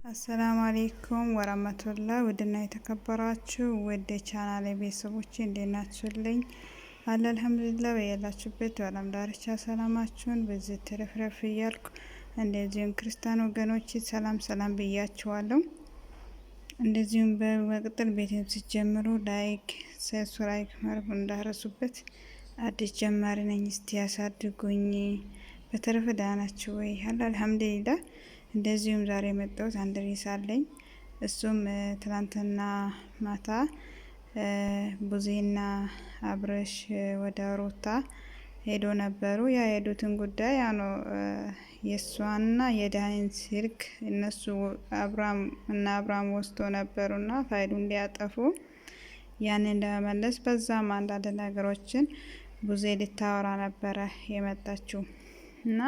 አሰላሙ አለይኩም ወራህመቱላህ ውድና የተከበራችሁ ውድ ቻናሌ ቤተሰቦቼ እንዴት ናችሁልኝ? አልሐምዱሊላህ በያላችሁበት የዓለም ዳርቻ ሰላማችሁን በዚህ ተረፍረፍ እያልኩ እንደዚሁም ክርስቲያን ወገኖች ሰላም ብያችኋለሁ። እንደዚሁም በመቀጠል ቤቴን ሲጀምሩ ላይክ ሰብስክራይብ ማድረግ እንዳረሱበት። አዲስ ጀማሪ ነኝ፣ እስቲ ያሳድጉኝ። በተረፈ ደህና ናችሁ ወይ? አልሐምዱሊላህ። እንደዚሁም ዛሬ የመጣሁት አንድ ርዕስ አለኝ። እሱም ትላንትና ማታ ቡዜና አብረሽ ወደ ሩታ ሄዶ ነበሩ። ያ የሄዱትን ጉዳይ ያኖ የሷና የዳኒን ስልክ እነሱ አብራም ወስዶ ነበሩና ፋይሉን ሊያጠፉ ያንን ለመመለስ በዛም አንዳንድ ነገሮችን ቡዜ ልታወራ ነበረ የመጣችው እና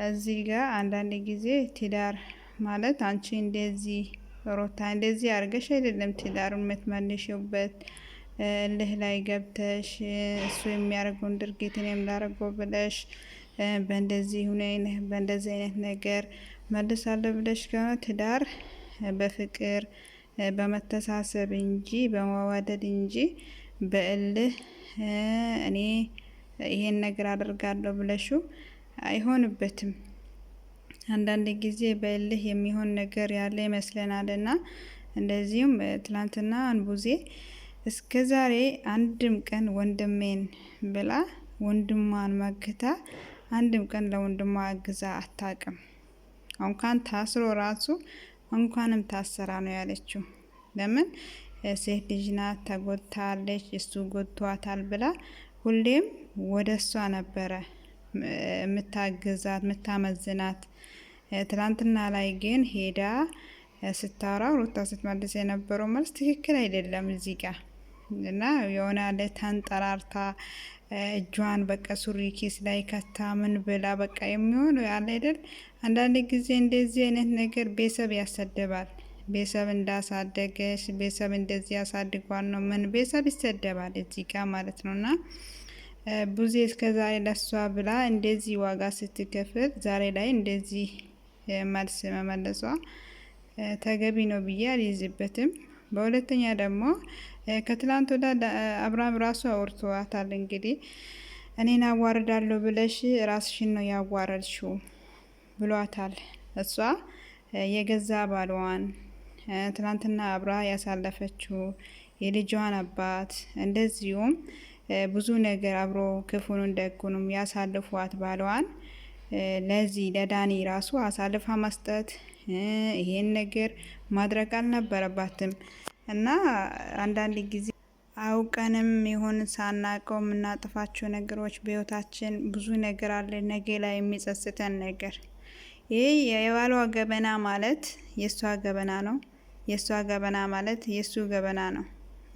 እዚህ ጋር አንዳንድ ጊዜ ትዳር ማለት አንቺ እንደዚህ ሮታ እንደዚህ አርገሽ አይደለም ትዳሩን የምትመልሽበት እልህ ላይ ገብተሽ እሱ የሚያደርገውን ድርጊት እኔም ላደርገው ብለሽ በእንደዚህ አይነት ነገር መልሳለሁ ብለሽ ከሆነ ትዳር በፍቅር በመተሳሰብ እንጂ በመዋደድ እንጂ በእልህ እኔ ይሄን ነገር አደርጋለሁ ብለሹ አይሆንበትም። አንዳንድ ጊዜ በእልህ የሚሆን ነገር ያለ ይመስለናልና እንደዚሁም ትላንትና ቡዜ እስከ ዛሬ አንድም ቀን ወንድሜን ብላ ወንድሟን መግታ አንድም ቀን ለወንድሟ አግዛ አታውቅም። እንኳን ታስሮ ራሱ እንኳንም ታሰራ ነው ያለችው። ለምን ሴት ልጅ ናት፣ ተጎድታለች፣ እሱ ጎድቷታል ብላ ሁሌም ወደሷ ነበረ የምታግዛት የምታመዝናት። ትላንትና ላይ ግን ሄዳ ስታወራ ሩታ ስትመልስ የነበረው መልስ ትክክል አይደለም እዚህ ጋር እና የሆነ ያለ ተንጠራርታ እጇን በቃ ሱሪ ኪስ ላይ ከታ ምን ብላ በቃ የሚሆነው ያለ አይደል። አንዳንድ ጊዜ እንደዚህ አይነት ነገር ቤተሰብ ያሰደባል። ቤተሰብ እንዳሳደገሽ ቤተሰብ እንደዚህ ያሳድጓል ነው ምን ቤተሰብ ይሰደባል እዚህ ጋር ማለት ነውና ቡዜ እስከ ዛሬ ለሷ ብላ እንደዚህ ዋጋ ስትከፍል ዛሬ ላይ እንደዚህ መልስ መመለሷ ተገቢ ነው ብዬ አልይዝበትም። በሁለተኛ ደግሞ ከትላንት ወደ አብርሃም ራሱ አውርቷታል። እንግዲህ እኔን አዋርዳለሁ ብለሽ ራስሽን ነው ያዋረድሽው ብሏታል። እሷ የገዛ ባሏን ትላንትና አብራ ያሳለፈችው የልጇን አባት እንደዚሁም ብዙ ነገር አብሮ ክፉንም ደጉንም ያሳልፏት ባሏን ለዚህ ለዳኒ ራሱ አሳልፋ መስጠት ይሄን ነገር ማድረግ አልነበረባትም። እና አንዳንድ ጊዜ አውቀንም ይሁን ሳናቀው የምናጥፋቸው ነገሮች በህይወታችን ብዙ ነገር አለ፣ ነገ ላይ የሚጸጽተን ነገር። ይሄ የባሏ ገበና ማለት የሷ ገበና ነው፣ የሷ ገበና ማለት የሱ ገበና ነው።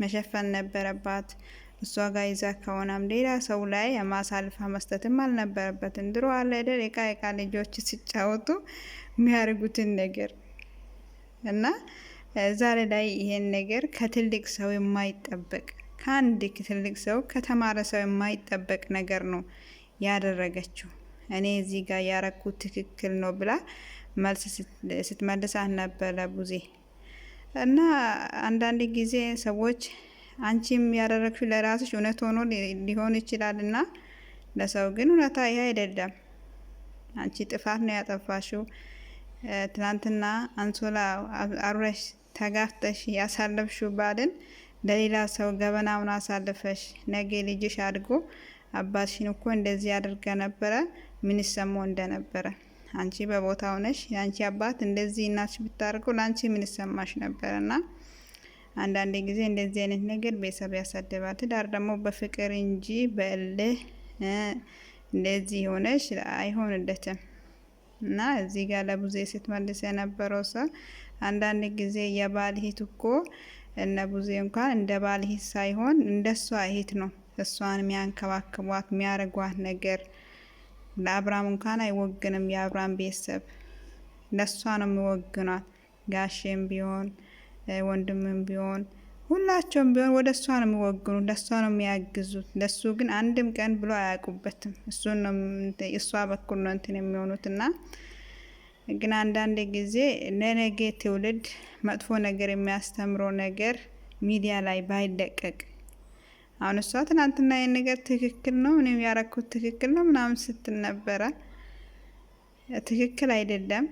መሸፈን ነበረባት። እሷ ጋር ይዛ ከሆነም ሌላ ሰው ላይ ማሳልፋ መስጠትም አልነበረበትም። ድሮ አለ አይደል እቃ ልጆች ሲጫወቱ የሚያደርጉትን ነገር እና ዛሬ ላይ ይሄን ነገር ከትልቅ ሰው የማይጠበቅ ከአንድ ትልቅ ሰው ከተማረ ሰው የማይጠበቅ ነገር ነው ያደረገችው። እኔ እዚህ ጋር ያረኩት ትክክል ነው ብላ መልስ ስትመልሳት ነበረ ቡዜ። እና አንዳንድ ጊዜ ሰዎች አንቺም ያደረግሽው ለራስሽ እውነት ሆኖ ሊሆን ይችላልና ለሰው ግን እውነታ ይሄ አይደለም። አንቺ ጥፋት ነው ያጠፋሽው። ትናንትና አንሶላ አብረሽ ተጋፍተሽ ያሳለፍሽው ባልን ለሌላ ሰው ገበናውን አሳልፈሽ ነገ ልጅሽ አድጎ አባትሽን እኮ እንደዚህ አድርገ ነበረ ምን ይሰማው እንደነበረ አንቺ በቦታው ነሽ። የአንቺ አባት እንደዚህ እናትሽ ብታደርገው ለአንቺ ምን ይሰማሽ ነበርና አንዳንድ ጊዜ እንደዚህ አይነት ነገር ቤተሰብ ያሳደባል። ትዳር ደግሞ በፍቅር እንጂ በእልህ እንደዚህ ሆነሽ አይሆንለትም። እና እዚህ ጋር ለቡዜ ስትመልስ የነበረው ሰው አንዳንድ ጊዜ የባል እህት እኮ እነ ቡዜ እንኳን እንደ ባል እህት ሳይሆን እንደሷ እህት ነው እሷን የሚያንከባክቧት የሚያረጓት ነገር። ለአብርሃም እንኳን አይወግንም። የአብርሃም ቤተሰብ ለሷ ነው የሚወግኗት። ጋሼም ቢሆን ወንድምም ቢሆን ሁላቸውም ቢሆን ወደ እሷ ነው የሚወግኑት፣ ለእሷ ነው የሚያግዙት። ለሱ ግን አንድም ቀን ብሎ አያውቁበትም። እሷ በኩል ነው እንትን የሚሆኑትና ግን አንዳንድ ጊዜ ለነገ ትውልድ መጥፎ ነገር የሚያስተምረው ነገር ሚዲያ ላይ ባይለቀቅ። አሁን እሷ ትናንትና ይሄን ነገር ትክክል ነው እኔም ያረኩት ትክክል ነው ምናምን ስትል ነበረ። ትክክል አይደለም።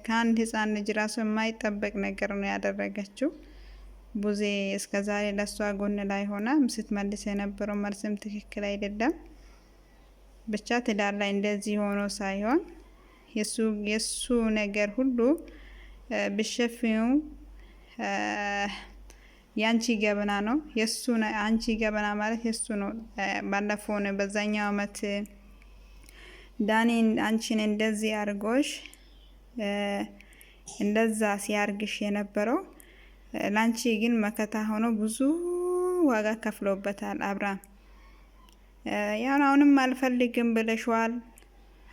ከአንድ ህፃን ልጅ ራሱ የማይጠበቅ ነገር ነው ያደረገችው። ቡዜ እስከዛሬ ለሷ ጎን ላይ ሆና ስትመልስ የነበረው መልስም ትክክል አይደለም። ብቻ ትዳር ላይ እንደዚህ ሆኖ ሳይሆን የሱ ነገር ሁሉ ብሸፍኙ ያንቺ ገበና ነው። የሱ አንቺ ገበና ማለት የሱ ነው። ባለፈው ነው በዛኛው አመት ዳኒን አንቺን እንደዚህ አርጎሽ እንደዛ ሲያርግሽ የነበረው ላንቺ ግን መከታ ሆኖ ብዙ ዋጋ ከፍሎበታል አብርሃም። ያን አሁንም አልፈልግም ብለሽዋል።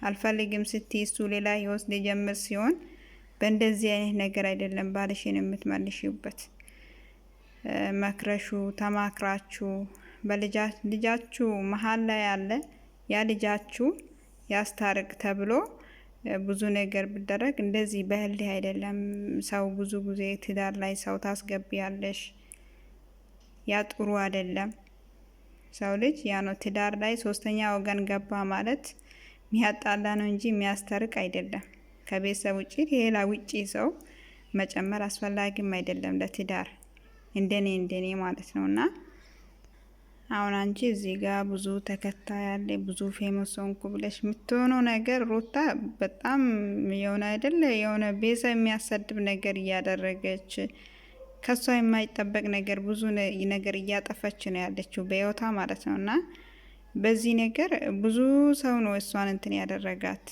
አልፈልግም ስትይ እሱ ሌላ ህይወት ሊጀምር ሲሆን በእንደዚህ አይነት ነገር አይደለም ባልሽን የምትመልሽበት። መክረሹ ተማክራችሁ በልጃችሁ መሀል ላይ ያለ ያ ልጃችሁ ያስታርቅ ተብሎ ብዙ ነገር ቢደረግ እንደዚህ በህልህ አይደለም። ሰው ብዙ ጊዜ ትዳር ላይ ሰው ታስገቢያለሽ። ያ ጥሩ አይደለም። ሰው ልጅ ያ ነው ትዳር ላይ ሶስተኛ ወገን ገባ ማለት የሚያጣላ ነው እንጂ የሚያስታርቅ አይደለም። ከቤተሰብ ውጪ ሌላ ውጪ ሰው መጨመር አስፈላጊም አይደለም ለትዳር እንደኔ ማለት ነውና። አሁን አንቺ እዚህ ጋር ብዙ ተከታይ ያለ ብዙ ፌመስ ሆንኩ ብለሽ የምትሆነው ነገር ሩታ በጣም የሆነ አይደለ የሆነ ቤዛ የሚያሰድብ ነገር እያደረገች ከሷ የማይጠበቅ ነገር ብዙ ነገር እያጠፈች ነው ያለችው በህይወቷ ማለት ነውና። በዚህ ነገር ብዙ ሰው ነው እሷን እንትን ያደረጋት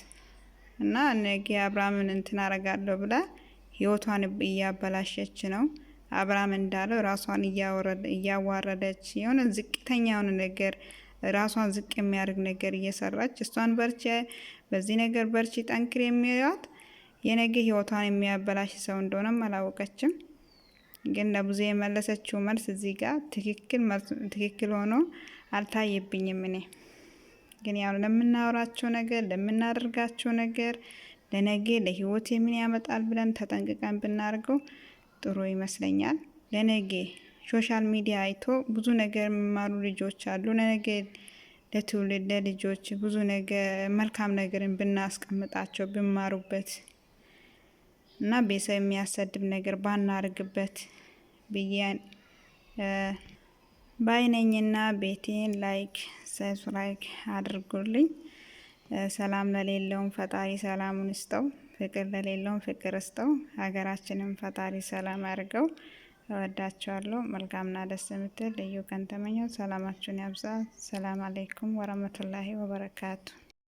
እና ነገ አብርሃምን እንትን አረጋለሁ ብላ ህይወቷን እያበላሸች ነው። አብርሃም እንዳለው ራሷን እያዋረደች የሆነ ዝቅተኛውን ነገር ራሷን ዝቅ የሚያደርግ ነገር እየሰራች እሷን በርቺ በዚህ ነገር በርቺ ጠንክር የሚያዩት የነገ ህይወቷን የሚያበላሽ ሰው እንደሆነም አላወቀችም። ግን ለብዙ የመለሰችው መልስ እዚህ ጋር ትክክል ሆኖ አልታየብኝም። እኔ ግን ያው ለምናወራቸው ነገር ለምናደርጋቸው ነገር ለነገ ለህይወት ምን ያመጣል ብለን ተጠንቅቀን ብናርገው ጥሩ ይመስለኛል። ለነገ ሶሻል ሚዲያ አይቶ ብዙ ነገር የሚማሩ ልጆች አሉ። ለነገ ለትውልድ ለልጆች ብዙ ነገር መልካም ነገርን ብናስቀምጣቸው ብማሩበት እና ቤተሰብ የሚያሰድብ ነገር ባናርግበት ብዬ ባይነኝና ቤቴን ላይክ ሰብስክራይብ አድርጉልኝ። ሰላም ለሌለውም ፈጣሪ ሰላሙን ይስጠው። ፍቅር ለሌለውም ፍቅር ይስጠው። ሀገራችንን ፈጣሪ ሰላም ያርገው። እወዳችኋለሁ። መልካምና ደስ የምትል ልዩ ቀን ተመኘው። ሰላማችሁን ያብዛ። ሰላም አለይኩም ወራህመቱላሂ ወበረካቱ።